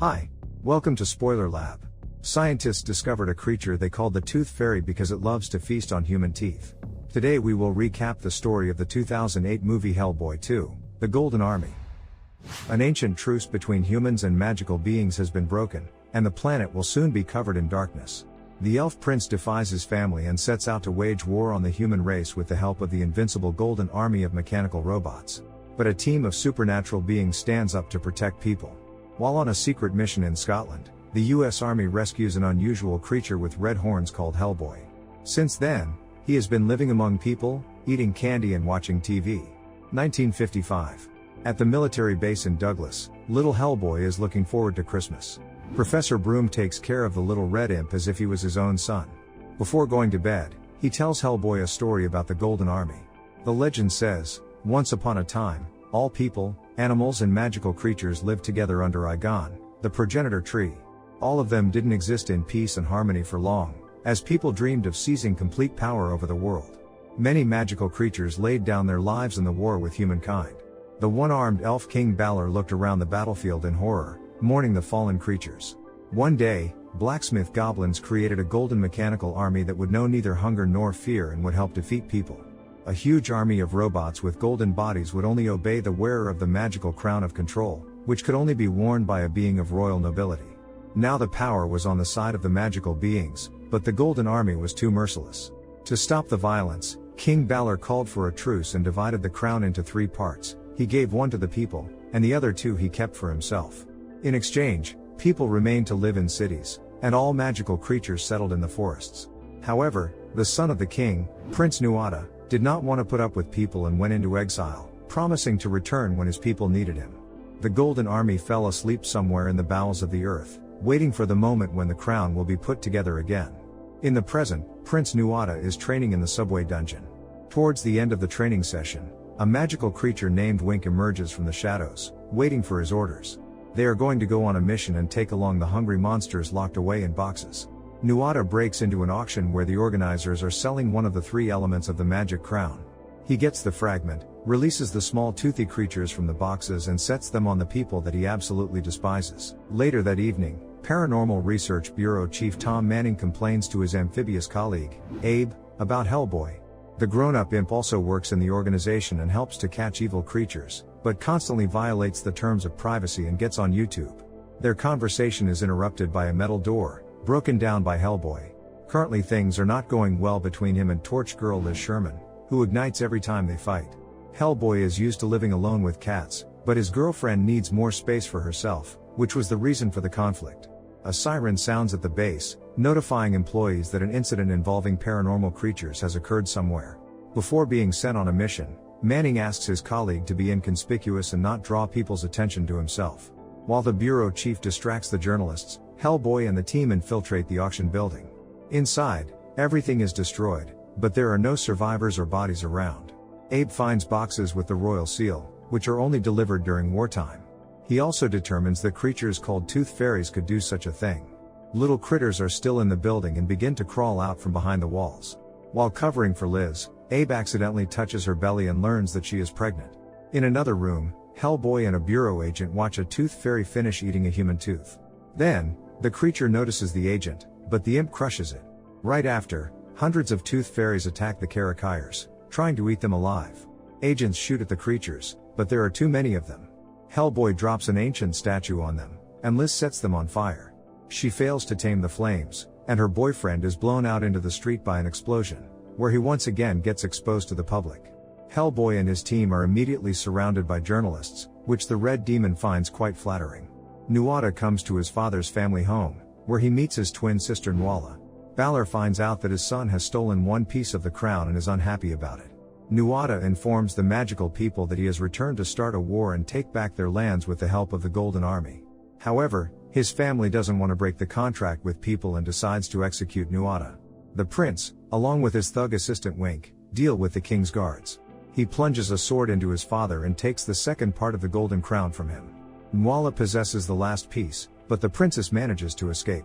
Hi. Welcome to Spoiler Lab. Scientists discovered a creature they called the Tooth Fairy because it loves to feast on human teeth. Today we will recap the story of the 2008 movie Hellboy 2, The Golden Army. An ancient truce between humans and magical beings has been broken, and the planet will soon be covered in darkness. The elf prince defies his family and sets out to wage war on the human race with the help of the invincible golden army of mechanical robots. But a team of supernatural beings stands up to protect people. While on a secret mission in Scotland, the US Army rescues an unusual creature with red horns called Hellboy. Since then, he has been living among people, eating candy and watching TV. 1955. At the military base in Douglas, little Hellboy is looking forward to Christmas. Professor Broom takes care of the little red imp as if he was his own son. Before going to bed, he tells Hellboy a story about the Golden Army. The legend says, once upon a time, all people, animals and magical creatures lived together under Awaken, the progenitor tree. All of them didn't exist in peace and harmony for long, as people dreamed of seizing complete power over the world. Many magical creatures laid down their lives in the war with humankind. The one-armed elf King Balor looked around the battlefield in horror, mourning the fallen creatures. One day, blacksmith goblins created a golden mechanical army that would know neither hunger nor fear and would help defeat people. A huge army of robots with golden bodies would only obey the wearer of the magical crown of control, which could only be worn by a being of royal nobility. Now the power was on the side of the magical beings, but the Golden Army was too merciless. To stop the violence, King Balor called for a truce and divided the crown into 3 parts. He gave one to the people, and the other 2 he kept for himself. In exchange, people remained to live in cities, and all magical creatures settled in the forests. However, the son of the king, Prince Nuada, did not want to put up with people and went into exile, promising to return when his people needed him. The Golden Army fell asleep somewhere in the bowels of the earth, waiting for the moment when the crown will be put together again. In the present, Prince Nuada is training in the subway dungeon. Towards the end of the training session, a magical creature named Wink emerges from the shadows, waiting for his orders. They are going to go on a mission and take along the hungry monsters locked away in boxes. Nuada breaks into an auction where the organizers are selling one of the 3 elements of the magic crown. He gets the fragment, releases the small toothy creatures from the boxes and sets them on the people that he absolutely despises. Later that evening, Paranormal Research Bureau Chief Tom Manning complains to his amphibious colleague, Abe, about Hellboy. The grown-up imp also works in the organization and helps to catch evil creatures, but constantly violates the terms of privacy and gets on YouTube. Their conversation is interrupted by a metal door, broken down by Hellboy. Currently things are not going well between him and Torch Girl Liz Sherman, who ignites every time they fight. Hellboy is used to living alone with cats, but his girlfriend needs more space for herself, which was the reason for the conflict. A siren sounds at the base, notifying employees that an incident involving paranormal creatures has occurred somewhere. Before being sent on a mission, Manning asks his colleague to be inconspicuous and not draw people's attention to himself. While the bureau chief distracts the journalists, Hellboy and the team infiltrate the auction building. Inside, everything is destroyed, but there are no survivors or bodies around. Abe finds boxes with the royal seal, which are only delivered during wartime. He also determines that creatures called tooth fairies could do such a thing. Little critters are still in the building and begin to crawl out from behind the walls. While covering for Liz, Abe accidentally touches her belly and learns that she is pregnant. In another room, Hellboy and a bureau agent watch a tooth fairy finish eating a human tooth. Then, the creature notices the agent, but the imp crushes it. Right after, hundreds of tooth fairies attack the Karakayers, trying to eat them alive. Agents shoot at the creatures, but there are too many of them. Hellboy drops an ancient statue on them, and Liz sets them on fire. She fails to tame the flames, and her boyfriend is blown out into the street by an explosion, where he once again gets exposed to the public. Hellboy and his team are immediately surrounded by journalists, which the Red Demon finds quite flattering. Nuada comes to his father's family home, where he meets his twin sister Nuala. Balor finds out that his son has stolen one piece of the crown and is unhappy about it. Nuada informs the magical people that he has returned to start a war and take back their lands with the help of the Golden Army. However, his family doesn't want to break the contract with people and decides to execute Nuada. The prince, along with his thug assistant Wink, deal with the king's guards. He plunges a sword into his father and takes the second part of the golden crown from him. Nuala possesses the last piece, but the princess manages to escape.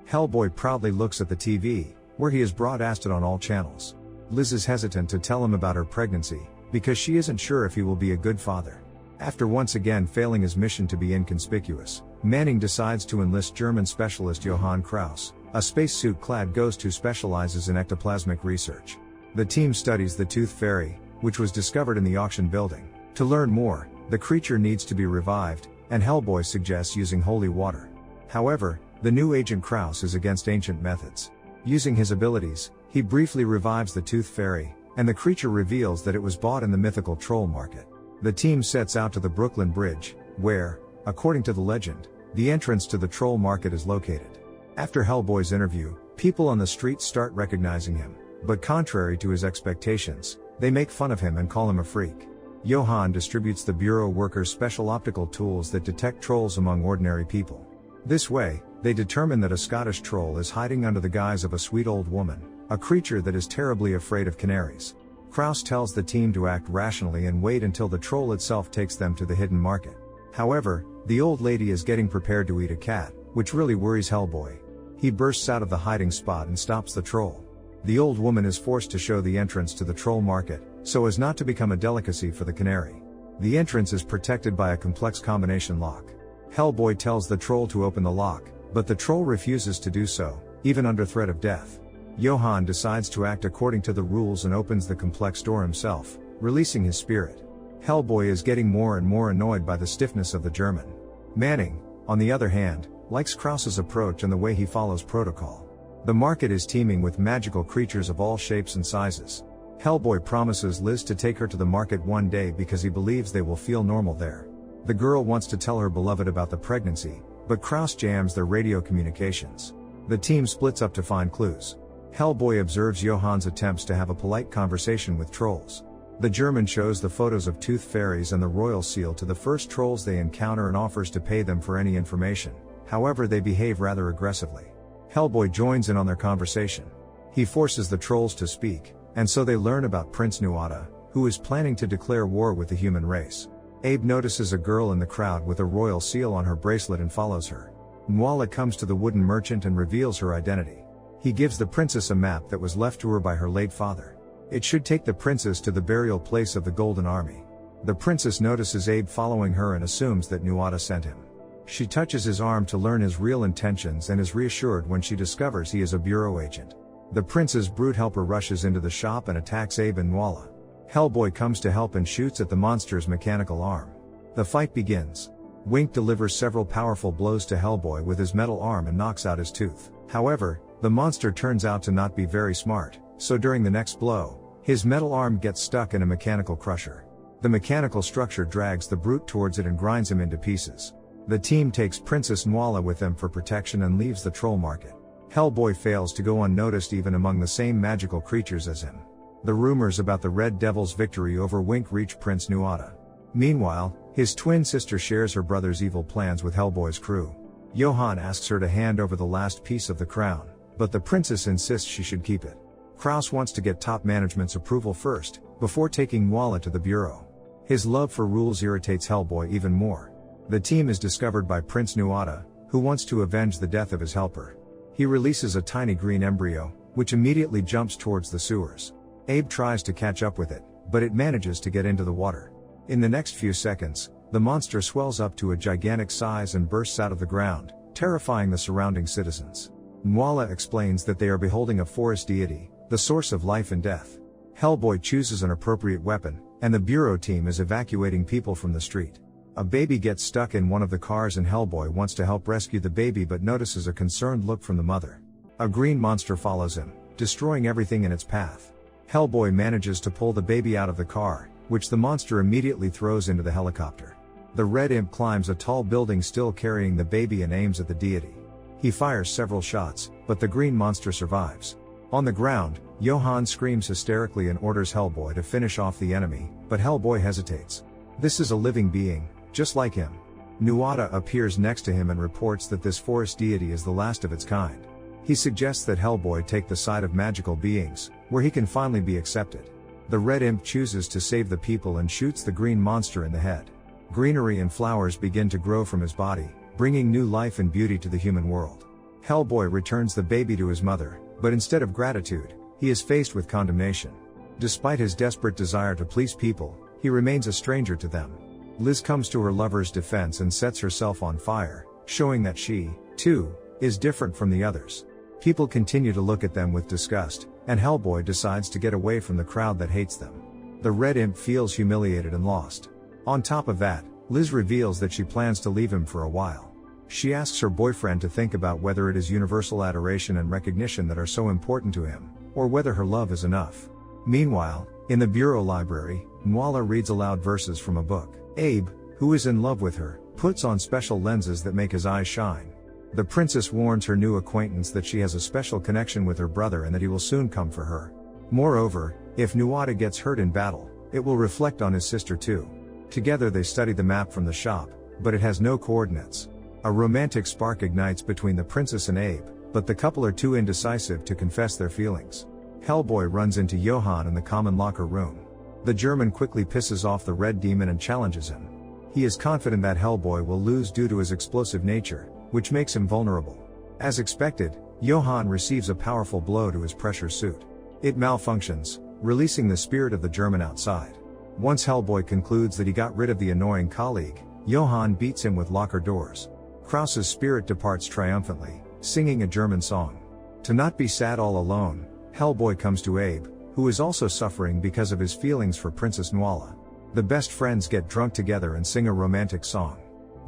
Hellboy proudly looks at the TV, where he is broadcasted on all channels. Liz is hesitant to tell him about her pregnancy, because she isn't sure if he will be a good father. After once again failing his mission to be inconspicuous, Manning decides to enlist German specialist Johann Kraus, a spacesuit-clad ghost who specializes in ectoplasmic research. The team studies the Tooth Fairy, which was discovered in the auction building. To learn more, the creature needs to be revived, and Hellboy suggests using holy water. However, the new Agent Kraus is against ancient methods. Using his abilities, he briefly revives the Tooth Fairy, and the creature reveals that it was bought in the mythical troll market. The team sets out to the Brooklyn Bridge, where, according to the legend, the entrance to the troll market is located. After Hellboy's interview, people on the street start recognizing him, but contrary to his expectations, they make fun of him and call him a freak. Johann distributes the bureau workers special optical tools that detect trolls among ordinary people. This way, they determine that a Scottish troll is hiding under the guise of a sweet old woman, a creature that is terribly afraid of canaries. Kraus tells the team to act rationally and wait until the troll itself takes them to the hidden market. However, the old lady is getting prepared to eat a cat, which really worries Hellboy. He bursts out of the hiding spot and stops the troll. The old woman is forced to show the entrance to the troll market, so as not to become a delicacy for the canary. The entrance is protected by a complex combination lock. Hellboy tells the troll to open the lock, but the troll refuses to do so, even under threat of death. Johann decides to act according to the rules and opens the complex door himself, releasing his spirit. Hellboy is getting more and more annoyed by the stiffness of the German. Manning, on the other hand, likes Kraus's approach and the way he follows protocol. The market is teeming with magical creatures of all shapes and sizes. Hellboy promises Liz to take her to the market one day because he believes they will feel normal there. The girl wants to tell her beloved about the pregnancy, but Kraus jams their radio communications. The team splits up to find clues. Hellboy observes Johann's attempts to have a polite conversation with trolls. The German shows the photos of tooth fairies and the royal seal to the first trolls they encounter and offers to pay them for any information. However, they behave rather aggressively. Hellboy joins in on their conversation. He forces the trolls to speak, and so they learn about Prince Nuada, who is planning to declare war with the human race. Abe notices a girl in the crowd with a royal seal on her bracelet and follows her. Nuada comes to the wooden merchant and reveals her identity. He gives the princess a map that was left to her by her late father. It should take the princess to the burial place of the Golden Army. The princess notices Abe following her and assumes that Nuada sent him. She touches his arm to learn his real intentions and is reassured when she discovers he is a bureau agent. The prince's brute helper rushes into the shop and attacks Abe and Nuada. Hellboy comes to help and shoots at the monster's mechanical arm. The fight begins. Wink delivers several powerful blows to Hellboy with his metal arm and knocks out his tooth. However, the monster turns out to not be very smart, so during the next blow, his metal arm gets stuck in a mechanical crusher. The mechanical structure drags the brute towards it and grinds him into pieces. The team takes Princess Nuada with them for protection and leaves the troll market. Hellboy fails to go unnoticed even among the same magical creatures as him. The rumors about the Red Devil's victory over Wink reach Prince Nuada. Meanwhile, his twin sister shares her brother's evil plans with Hellboy's crew. Johann asks her to hand over the last piece of the crown, but the princess insists she should keep it. Kraus wants to get top management's approval first, before taking Nuada to the bureau. His love for rules irritates Hellboy even more. The team is discovered by Prince Nuada, who wants to avenge the death of his helper. He releases a tiny green embryo, which immediately jumps towards the sewers. Abe tries to catch up with it, but it manages to get into the water. In the next few seconds, the monster swells up to a gigantic size and bursts out of the ground, terrifying the surrounding citizens. Nuada explains that they are beholding a forest deity, the source of life and death. Hellboy chooses an appropriate weapon, and the bureau team is evacuating people from the street. A baby gets stuck in one of the cars and Hellboy wants to help rescue the baby but notices a concerned look from the mother. A green monster follows him, destroying everything in its path. Hellboy manages to pull the baby out of the car, which the monster immediately throws into the helicopter. The red imp climbs a tall building still carrying the baby and aims at the deity. He fires several shots, but the green monster survives. On the ground, Johann screams hysterically and orders Hellboy to finish off the enemy, but Hellboy hesitates. This is a living being, just like him. Nuada appears next to him and reports that this forest deity is the last of its kind. He suggests that Hellboy take the side of magical beings, where he can finally be accepted. The red imp chooses to save the people and shoots the green monster in the head. Greenery and flowers begin to grow from his body, bringing new life and beauty to the human world. Hellboy returns the baby to his mother, but instead of gratitude, he is faced with condemnation. Despite his desperate desire to please people, he remains a stranger to them. Liz comes to her lover's defense and sets herself on fire, showing that she, too, is different from the others. People continue to look at them with disgust, and Hellboy decides to get away from the crowd that hates them. The Red Imp feels humiliated and lost. On top of that, Liz reveals that she plans to leave him for a while. She asks her boyfriend to think about whether it is universal adoration and recognition that are so important to him, or whether her love is enough. Meanwhile, in the bureau library, Nuada reads aloud verses from a book. Abe, who is in love with her, puts on special lenses that make his eyes shine. The princess warns her new acquaintance that she has a special connection with her brother and that he will soon come for her. Moreover, if Nuada gets hurt in battle, it will reflect on his sister too. Together they study the map from the shop, but it has no coordinates. A romantic spark ignites between the princess and Abe, but the couple are too indecisive to confess their feelings. Hellboy runs into Johann in the common locker room. The German quickly pisses off the Red Demon and challenges him. He is confident that Hellboy will lose due to his explosive nature, which makes him vulnerable. As expected, Johann receives a powerful blow to his pressure suit. It malfunctions, releasing the spirit of the German outside. Once Hellboy concludes that he got rid of the annoying colleague, Johann beats him with locker doors. Kraus's spirit departs triumphantly, singing a German song. To not be sad all alone, Hellboy comes to Abe, who is also suffering because of his feelings for Princess Nuala. The best friends get drunk together and sing a romantic song.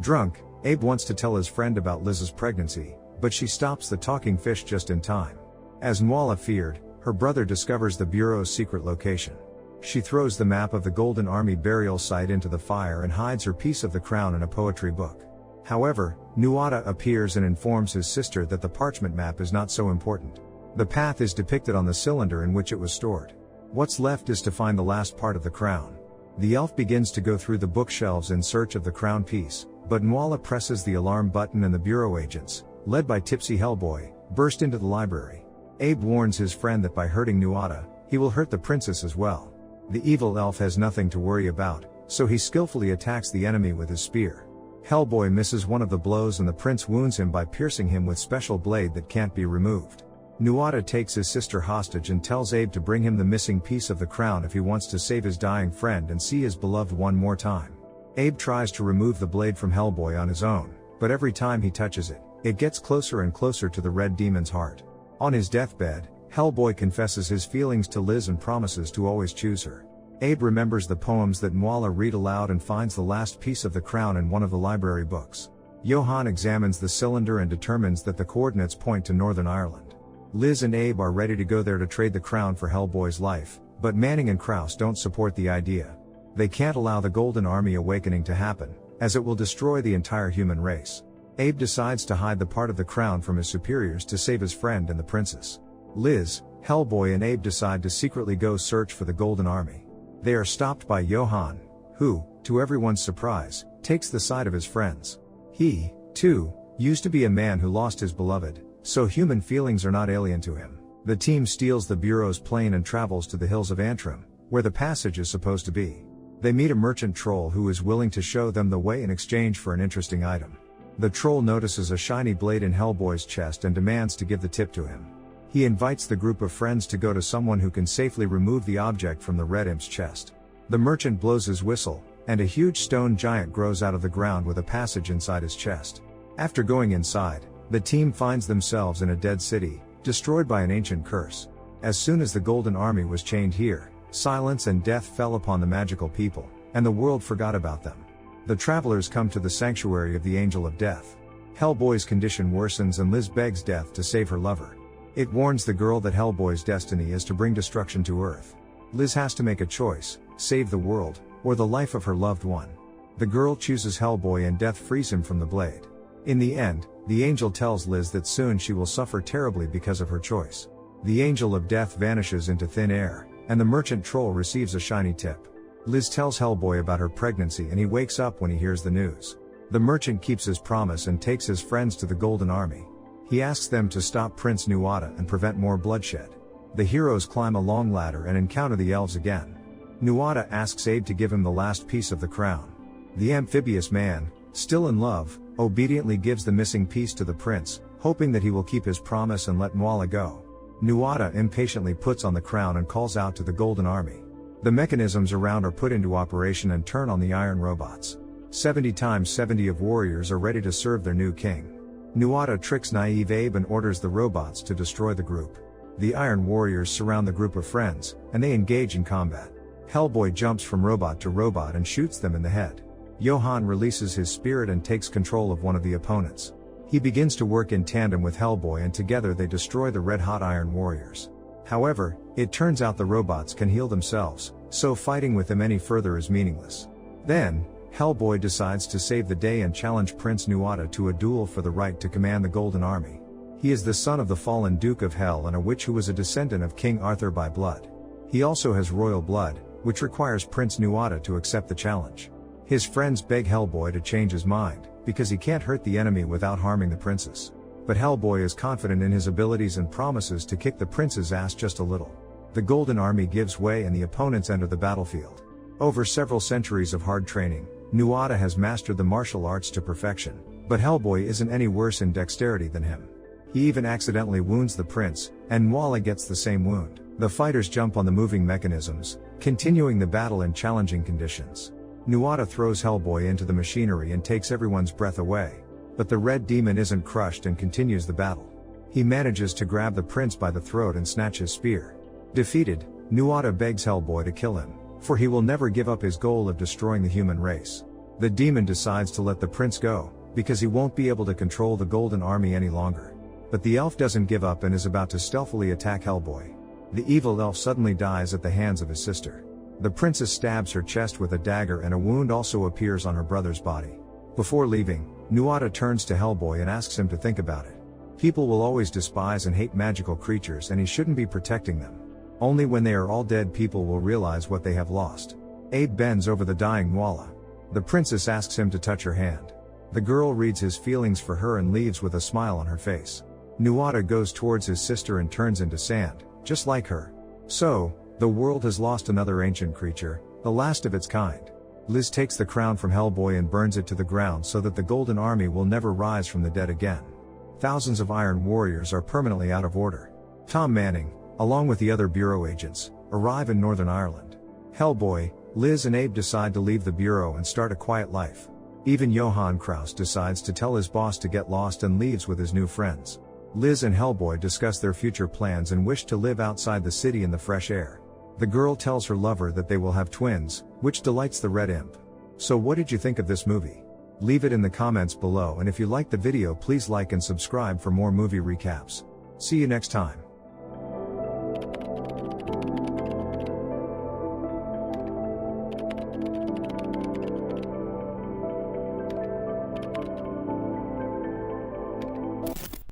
Drunk, Abe wants to tell his friend about Liz's pregnancy, but she stops the talking fish just in time. As Nuala feared, her brother discovers the Bureau's secret location. She throws the map of the Golden Army burial site into the fire and hides her piece of the crown in a poetry book. However, Nuada appears and informs his sister that the parchment map is not so important. The path is depicted on the cylinder in which it was stored. What's left is to find the last part of the crown. The elf begins to go through the bookshelves in search of the crown piece, but Nuala presses the alarm button and the bureau agents, led by tipsy Hellboy, burst into the library. Abe warns his friend that by hurting Nuada, he will hurt the princess as well. The evil elf has nothing to worry about, so he skillfully attacks the enemy with his spear. Hellboy misses one of the blows and the prince wounds him by piercing him with special blade that can't be removed. Nuada takes his sister hostage and tells Abe to bring him the missing piece of the crown if he wants to save his dying friend and see his beloved one more time. Abe tries to remove the blade from Hellboy on his own, but every time he touches it, it gets closer and closer to the Red Demon's heart. On his deathbed, Hellboy confesses his feelings to Liz and promises to always choose her. Abe remembers the poems that Nuala read aloud and finds the last piece of the crown in one of the library books. Johann examines the cylinder and determines that the coordinates point to Northern Ireland. Liz and Abe are ready to go there to trade the crown for Hellboy's life, but Manning and Kraus don't support the idea. They can't allow the Golden Army awakening to happen, as it will destroy the entire human race. Abe decides to hide the part of the crown from his superiors to save his friend and the princess. Liz, Hellboy and Abe decide to secretly go search for the Golden Army. They are stopped by Johann, who, to everyone's surprise, takes the side of his friends. He, too, used to be a man who lost his beloved, so human feelings are not alien to him. The team steals the Bureau's plane and travels to the hills of Antrim, where the passage is supposed to be. They meet a merchant troll who is willing to show them the way in exchange for an interesting item. The troll notices a shiny blade in Hellboy's chest and demands to give the tip to him. He invites the group of friends to go to someone who can safely remove the object from the Red Imp's chest. The merchant blows his whistle, and a huge stone giant grows out of the ground with a passage inside his chest. After going inside, the team finds themselves in a dead city, destroyed by an ancient curse. As soon as the Golden Army was chained here, silence and death fell upon the magical people, and the world forgot about them. The travelers come to the sanctuary of the Angel of Death. Hellboy's condition worsens and Liz begs Death to save her lover. It warns the girl that Hellboy's destiny is to bring destruction to Earth. Liz has to make a choice, save the world, or the life of her loved one. The girl chooses Hellboy and Death frees him from the blade. In the end, the angel tells Liz that soon she will suffer terribly because of her choice. The Angel of Death vanishes into thin air, and the merchant troll receives a shiny tip. Liz tells Hellboy about her pregnancy and he wakes up when he hears the news. The merchant keeps his promise and takes his friends to the Golden Army. He asks them to stop Prince Nuada and prevent more bloodshed. The heroes climb a long ladder and encounter the elves again. Nuada asks Abe to give him the last piece of the crown. The amphibious man, still in love, obediently gives the missing piece to the prince, hoping that he will keep his promise and let Nuala go. Nuada impatiently puts on the crown and calls out to the Golden Army. The mechanisms around are put into operation and turn on the iron robots. 70 times 70 of warriors are ready to serve their new king. Nuada tricks naive Abe and orders the robots to destroy the group. The iron warriors surround the group of friends, and they engage in combat. Hellboy jumps from robot to robot and shoots them in the head. Johann releases his spirit and takes control of one of the opponents. He begins to work in tandem with Hellboy and together they destroy the red-hot iron warriors. However, it turns out the robots can heal themselves, so fighting with them any further is meaningless. Then, Hellboy decides to save the day and challenge Prince Nuada to a duel for the right to command the Golden Army. He is the son of the fallen Duke of Hell and a witch who was a descendant of King Arthur by blood. He also has royal blood, which requires Prince Nuada to accept the challenge. His friends beg Hellboy to change his mind, because he can't hurt the enemy without harming the princess. But Hellboy is confident in his abilities and promises to kick the prince's ass just a little. The Golden Army gives way and the opponents enter the battlefield. Over several centuries of hard training, Nuada has mastered the martial arts to perfection, but Hellboy isn't any worse in dexterity than him. He even accidentally wounds the prince, and Nuada gets the same wound. The fighters jump on the moving mechanisms, continuing the battle in challenging conditions. Nuada throws Hellboy into the machinery and takes everyone's breath away. But the red demon isn't crushed and continues the battle. He manages to grab the prince by the throat and snatch his spear. Defeated, Nuada begs Hellboy to kill him, for he will never give up his goal of destroying the human race. The demon decides to let the prince go, because he won't be able to control the Golden Army any longer. But the elf doesn't give up and is about to stealthily attack Hellboy. The evil elf suddenly dies at the hands of his sister. The princess stabs her chest with a dagger and a wound also appears on her brother's body. Before leaving, Nuada turns to Hellboy and asks him to think about it. People will always despise and hate magical creatures and he shouldn't be protecting them. Only when they are all dead people will realize what they have lost. Abe bends over the dying Nuada. The princess asks him to touch her hand. The girl reads his feelings for her and leaves with a smile on her face. Nuada goes towards his sister and turns into sand, just like her. So, the world has lost another ancient creature, the last of its kind. Liz takes the crown from Hellboy and burns it to the ground so that the Golden Army will never rise from the dead again. Thousands of iron warriors are permanently out of order. Tom Manning, along with the other Bureau agents, arrive in Northern Ireland. Hellboy, Liz and Abe decide to leave the Bureau and start a quiet life. Even Johann Kraus decides to tell his boss to get lost and leaves with his new friends. Liz and Hellboy discuss their future plans and wish to live outside the city in the fresh air. The girl tells her lover that they will have twins, which delights the Red Imp. So what did you think of this movie? Leave it in the comments below and if you liked the video please like and subscribe for more movie recaps. See you next time.